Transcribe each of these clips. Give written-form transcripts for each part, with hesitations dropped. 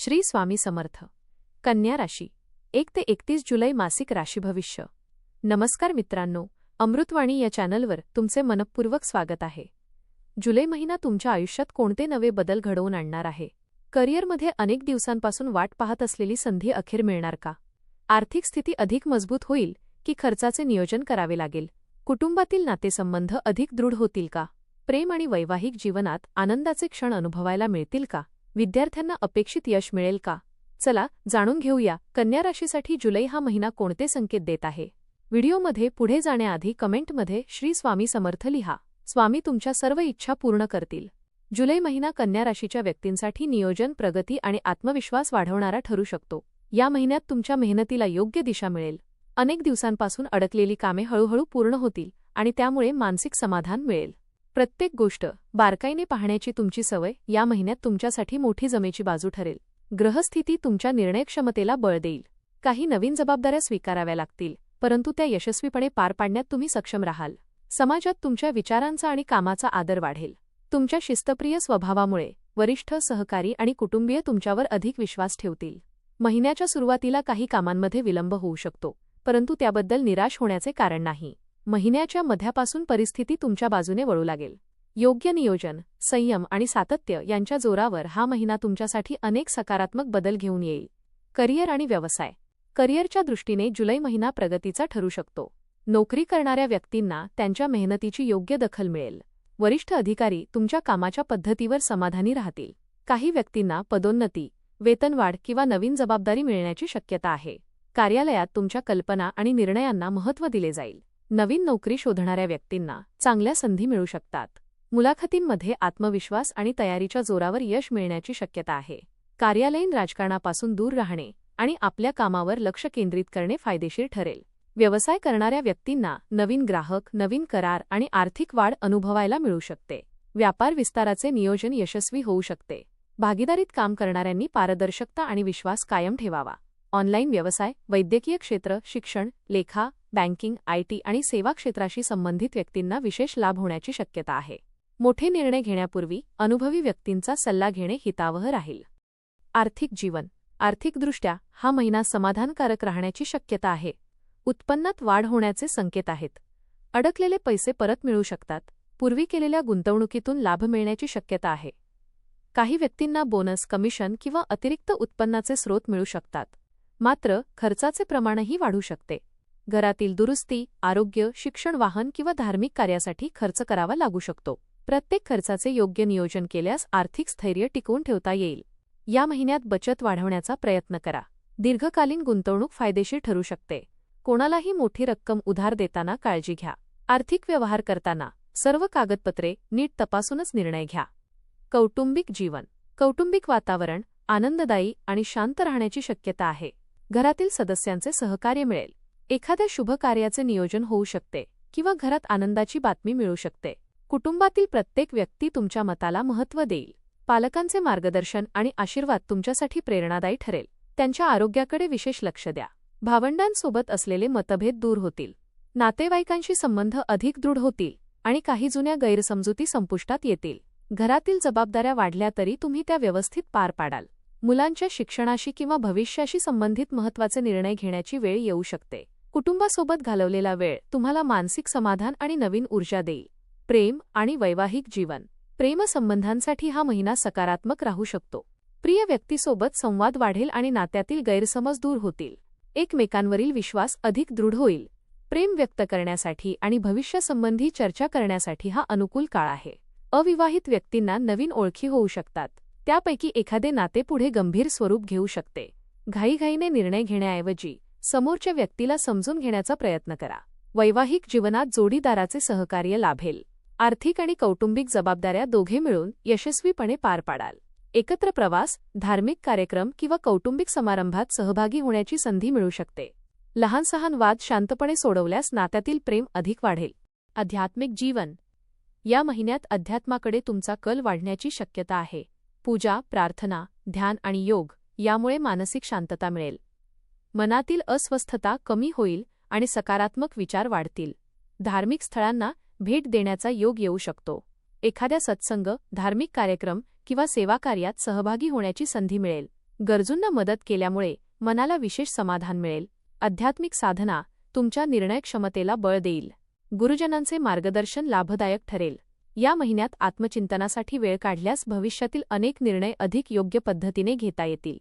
श्री स्वामी समर्थ. कन्या राशी 1 ते 31 जुलै मासिक राशी भविष्य. नमस्कार मित्रांनो, अमृतवाणी या चॅनलवर तुमचे मनपूर्वक स्वागत आहे. जुलै महिना तुमच्या आयुष्यात कोणते नवे बदल घडवून आणणार आहे? करिअरमध्ये अनेक दिवसांपासून वाट पाहत असलेली संधी अखेर मिळणार का? आर्थिक स्थिती अधिक मजबूत होईल की खर्चाचे नियोजन करावे लागेल? कुटुंबातील नातेसंबंध अधिक दृढ होतील का? प्रेम आणि वैवाहिक जीवनात आनंदाचे क्षण अनुभवायला मिळतील का? विद्यार्थ्यांना अपेक्षित यश मिळेल का? चला जाणून घेऊया कन्या राशीसाठी जुलै हा महिना कोणते संकेत देत आहे. व्हिडिओमध्ये पुढे जाण्याआधी कमेंटमध्ये श्री स्वामी समर्थ लिहा. स्वामी तुमच्या सर्व इच्छा पूर्ण करतील. जुलै महिना कन्या राशीच्या व्यक्तींसाठी नियोजन, प्रगती आणि आत्मविश्वास वाढवणारा ठरू शकतो. या महिन्यात तुमच्या मेहनतीला योग्य दिशा मिळेल. अनेक दिवसांपासून अडकलेली कामे हळूहळू पूर्ण होतील आणि त्यामुळे मानसिक समाधान मिळेल. प्रत्येक गोष्ट बारकाईने पाहण्याची तुमची सवय या महिन्यात तुमच्यासाठी मोठी जमेची बाजू ठरेल. ग्रहस्थिती तुमच्या निर्णयक्षमतेला बळ देईल. काही नवीन जबाबदाऱ्या स्वीकाराव्या लागतील, परंतु त्या यशस्वीपणे पार पाडण्यात तुम्ही सक्षम राहाल. समाजात तुमच्या विचारांचा आणि कामाचा आदर वाढेल. तुमच्या शिस्तप्रिय स्वभावामुळे वरिष्ठ, सहकारी आणि कुटुंबीय तुमच्यावर अधिक विश्वास ठेवतील. महिन्याच्या सुरुवातीला काही कामांमध्ये विलंब होऊ शकतो, परंतु त्याबद्दल निराश होण्याचे कारण नाही. महिन्याच्या मध्यापासून परिस्थिती तुमच्या बाजूने वळू लागेल. योग्य नियोजन, संयम आणि सातत्य यांच्या जोरावर हा महिना तुमच्यासाठी अनेक सकारात्मक बदल घेऊन येईल. करिअर आणि व्यवसाय. करिअरच्या दृष्टीने जुलै महिना प्रगतीचा ठरू शकतो. नोकरी करणाऱ्या व्यक्तींना त्यांच्या मेहनतीची योग्य दखल मिळेल. वरिष्ठ अधिकारी तुमच्या कामाच्या पद्धतीवर समाधानी राहतील. काही व्यक्तींना पदोन्नती, वेतनवाढ किंवा नवीन जबाबदारी मिळण्याची शक्यता आहे. कार्यालयात तुमच्या कल्पना आणि निर्णयांना महत्त्व दिले जाईल. नवीन नोकरी शोधणाऱ्या व्यक्तींना चांगल्या संधी मिळू शकतात. मुलाखतींमध्ये आत्मविश्वास आणि तयारीच्या जोरावर यश मिळण्याची शक्यता आहे. कार्यालयीन राजकारणापासून दूर राहणे आणि आपल्या कामावर लक्ष केंद्रित करणे फायदेशीर ठरेल. व्यवसाय करणाऱ्या व्यक्तींना नवीन ग्राहक, नवीन करार आणि आर्थिक वाढ अनुभवायला मिळू शकते. व्यापार विस्ताराचे नियोजन यशस्वी होऊ शकते. भागीदारीत काम करणाऱ्यांनी पारदर्शकता आणि विश्वास कायम ठेवावा. ऑनलाईन व्यवसाय, वैद्यकीय क्षेत्र, शिक्षण, लेखा, बँकिंग, IT आणि सेवा क्षेत्राशी संबंधित व्यक्तींना विशेष लाभ होण्याची शक्यता आहे. मोठे निर्णय घेण्यापूर्वी अनुभवी व्यक्तींचा सल्ला घेणे हितावह राहील. आर्थिक जीवन. आर्थिकदृष्ट्या हा महिना समाधानकारक राहण्याची शक्यता आहे. उत्पन्नात वाढ होण्याचे संकेत आहेत. अडकलेले पैसे परत मिळू शकतात. पूर्वी केलेल्या गुंतवणुकीतून लाभ मिळण्याची शक्यता आहे. काही व्यक्तींना बोनस, कमिशन किंवा अतिरिक्त उत्पन्नाचे स्रोत मिळू शकतात. मात्र खर्चाचे प्रमाणही वाढू शकते. घरातील दुरुस्ती, आरोग्य, शिक्षण, वाहन किंवा धार्मिक कार्यासाठी खर्च करावा लागू शकतो. प्रत्येक खर्चाचे योग्य नियोजन केल्यास आर्थिक स्थैर्य टिकवून ठेवता येईल. या महिन्यात बचत वाढवण्याचा प्रयत्न करा. दीर्घकालीन गुंतवणूक फायदेशीर ठरू शकते. कोणालाही मोठी रक्कम उधार देताना काळजी घ्या. आर्थिक व्यवहार करताना सर्व कागदपत्रे नीट तपासूनच निर्णय घ्या. कौटुंबिक जीवन. कौटुंबिक वातावरण आनंददायी आणि शांत राहण्याची शक्यता आहे. घरातील सदस्यांचे सहकार्य मिळेल. एखाद्या शुभ कार्याचे नियोजन होऊ शकते किंवा घरात आनंदाची बातमी मिळू शकते. कुटुंबातील प्रत्येक व्यक्ती तुमच्या मताला महत्त्व देईल. पालकांचे मार्गदर्शन आणि आशीर्वाद तुमच्यासाठी प्रेरणादायी ठरेल. त्यांच्या आरोग्याकडे विशेष लक्ष द्या. भावंडांसोबत असलेले मतभेद दूर होतील. नातेवाईकांशी संबंध अधिक दृढ होतील आणि काही जुन्या गैरसमजुती संपुष्टात येतील. घरातील जबाबदाऱ्या वाढल्या तरी तुम्ही त्या व्यवस्थित पार पाडाल. मुलांच्या शिक्षणाशी किंवा भविष्याशी संबंधित महत्त्वाचे निर्णय घेण्याची वेळ येऊ शकते. कुटुंबासोबत घालवलेला वेळ तुम्हाला मानसिक समाधान आणि नवीन ऊर्जा देईल. प्रेम आणि वैवाहिक जीवन. प्रेमसंबंधांसाठी हा महिना सकारात्मक राहू शकतो. प्रिय व्यक्तीसोबत संवाद वाढेल आणि नात्यातील गैरसमज दूर होतील. एकमेकांवरील विश्वास अधिक दृढ होईल. प्रेम व्यक्त करण्यासाठी आणि भविष्यासंबंधी चर्चा करण्यासाठी हा अनुकूल काळ आहे. अविवाहित व्यक्तींना नवीन ओळखी होऊ शकतात. त्यापैकी एखादे नाते पुढे गंभीर स्वरूप घेऊ शकते. घाईघाईने निर्णय घेण्याऐवजी समोरच्या व्यक्तीला समजून घेण्याचा प्रयत्न करा. वैवाहिक जीवनात जोडीदाराचे सहकार्य लाभेल. आर्थिक आणि कौटुंबिक जबाबदाऱ्या दोघे मिळून यशस्वीपणे पार पाडाल. एकत्र प्रवास, धार्मिक कार्यक्रम किंवा कौटुंबिक समारंभात सहभागी होण्याची संधी मिळू शकते. लहान-सहान वाद शांतपणे सोडवल्यास नात्यातील प्रेम अधिक वाढेल. आध्यात्मिक जीवन. या महिन्यात अध्यात्माकडे तुमचा कल वाढण्याची शक्यता आहे. पूजा, प्रार्थना, ध्यान आणि योग यामुळे मानसिक शांतता मिळेल. मनातील अस्वस्थता कमी होईल आणि सकारात्मक विचार वाढतील. धार्मिक स्थळांना भेट देण्याचा योग येऊ शकतो. एखाद्या सत्संग, धार्मिक कार्यक्रम किंवा सेवाकार्यात सहभागी होण्याची संधी मिळेल. गरजूंना मदत केल्यामुळे मनाला विशेष समाधान मिळेल. आध्यात्मिक साधना तुमच्या निर्णय क्षमतेला बळ देईल. गुरुजनांचे मार्गदर्शन लाभदायक ठरेल. या महिन्यात आत्मचिंतनासाठी वेळ काढल्यास भविष्यातील अनेक निर्णय अधिक योग्य पद्धतीने घेता येतील.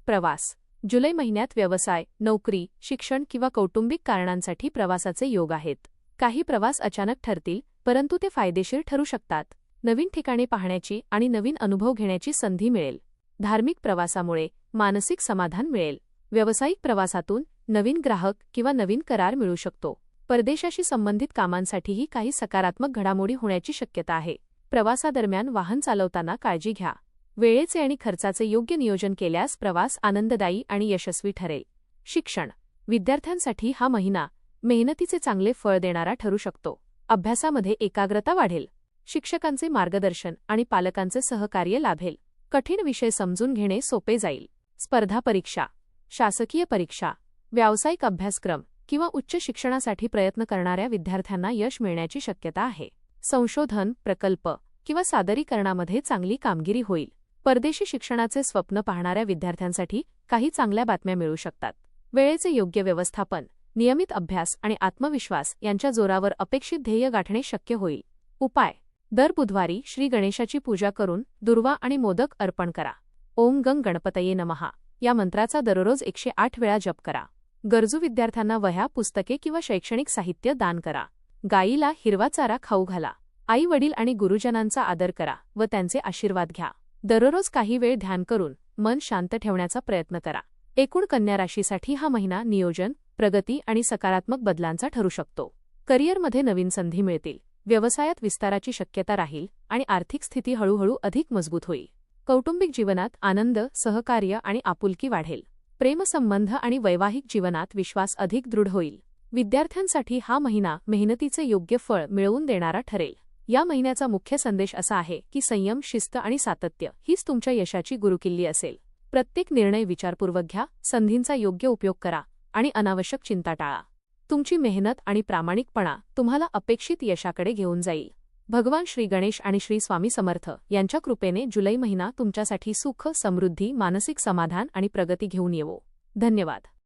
प्रवास जुलै महिन्यात व्यवसाय, नोकरी, शिक्षण किंवा कौटुंबिक कारणांसाठी प्रवासाचे योग आहेत. काही प्रवास अचानक ठरतील, परंतु ते फायदेशीर ठरू शकतात. नवीन ठिकाणे पाहण्याची आणि नवीन अनुभव घेण्याची संधी मिळेल. धार्मिक प्रवासामुळे मानसिक समाधान मिळेल. व्यावसायिक प्रवासातून नवीन ग्राहक किंवा नवीन करार मिळू शकतो. परदेशाशी संबंधित कामांसाठीही काही सकारात्मक घडामोडी होण्याची शक्यता आहे. प्रवासादरम्यान वाहन चालवताना काळजी घ्या. वेळेचे आणि खर्चाचे योग्य नियोजन केल्यास प्रवास आनंददायी आणि यशस्वी ठरेल. शिक्षण विद्यार्थ्यांसाठी हा महिना मेहनतीचे चांगले फळ देणारा ठरू शकतो. अभ्यासामध्ये एकाग्रता वाढेल. शिक्षकांचे मार्गदर्शन आणि पालकांचे सहकार्य लाभेल. कठीण विषय समजून घेणे सोपे जाईल. स्पर्धा परीक्षा, शासकीय परीक्षा, व्यावसायिक अभ्यासक्रम किंवा उच्च शिक्षणासाठी प्रयत्न करणाऱ्या विद्यार्थ्यांना यश मिळण्याची शक्यता आहे. संशोधन, प्रकल्प किंवा सादरीकरणामध्ये चांगली कामगिरी होईल. परदेशी शिक्षणाचे स्वप्न पाहणाऱ्या विद्यार्थ्यांसाठी काही चांगल्या बातम्या मिळू शकतात. वेळेचे योग्य व्यवस्थापन, नियमित अभ्यास आणि आत्मविश्वास यांच्या जोरावर अपेक्षित ध्येय गाठणे शक्य होईल. उपाय दर बुधवारी श्री गणेशाची पूजा करून दुर्वा आणि मोदक अर्पण करा. ओम गंग गणपतये नमः या मंत्राचा दररोज 108 वेळा जप करा. गरजू विद्यार्थ्यांना वह्या, पुस्तके किंवा शैक्षणिक साहित्य दान करा. गायीला हिरवा चारा खाऊ घाला. आई वडील आणि गुरुजनांचा आदर करा व त्यांचे आशीर्वाद घ्या. दररोज काही वेळ ध्यान करून मन शांत ठेवण्याचा प्रयत्न करा. एकूण कन्या राशीसाठी हा महिना नियोजन, प्रगती आणि सकारात्मक बदलांचा ठरू शकतो. करिअरमध्ये नवीन संधी मिळतील. व्यवसायात विस्ताराची शक्यता राहील आणि आर्थिक स्थिती हळूहळू अधिक मजबूत होईल. कौटुंबिक जीवनात आनंद, सहकार्य आणि आपुलकी वाढेल. प्रेमसंबंध आणि वैवाहिक जीवनात विश्वास अधिक दृढ होईल. विद्यार्थ्यांसाठी हा महिना मेहनतीचे योग्य फळ मिळवून देणारा ठरेल. या महिन्याचा मुख्य संदेश असा आहे की संयम, शिस्त आणि सातत्य हीच तुमच्या यशाची गुरुकिल्ली असेल. प्रत्येक निर्णय विचारपूर्वक घ्या, संधींचा योग्य उपयोग करा आणि अनावश्यक चिंता टाळा. तुमची मेहनत आणि प्रामाणिकपणा तुम्हाला अपेक्षित यशाकडे घेऊन जाईल. भगवान श्री गणेश आणि श्री स्वामी समर्थ यांच्या कृपेने जुलै महिना तुमच्यासाठी सुख, समृद्धी, मानसिक समाधान आणि प्रगती घेऊन येवो. धन्यवाद.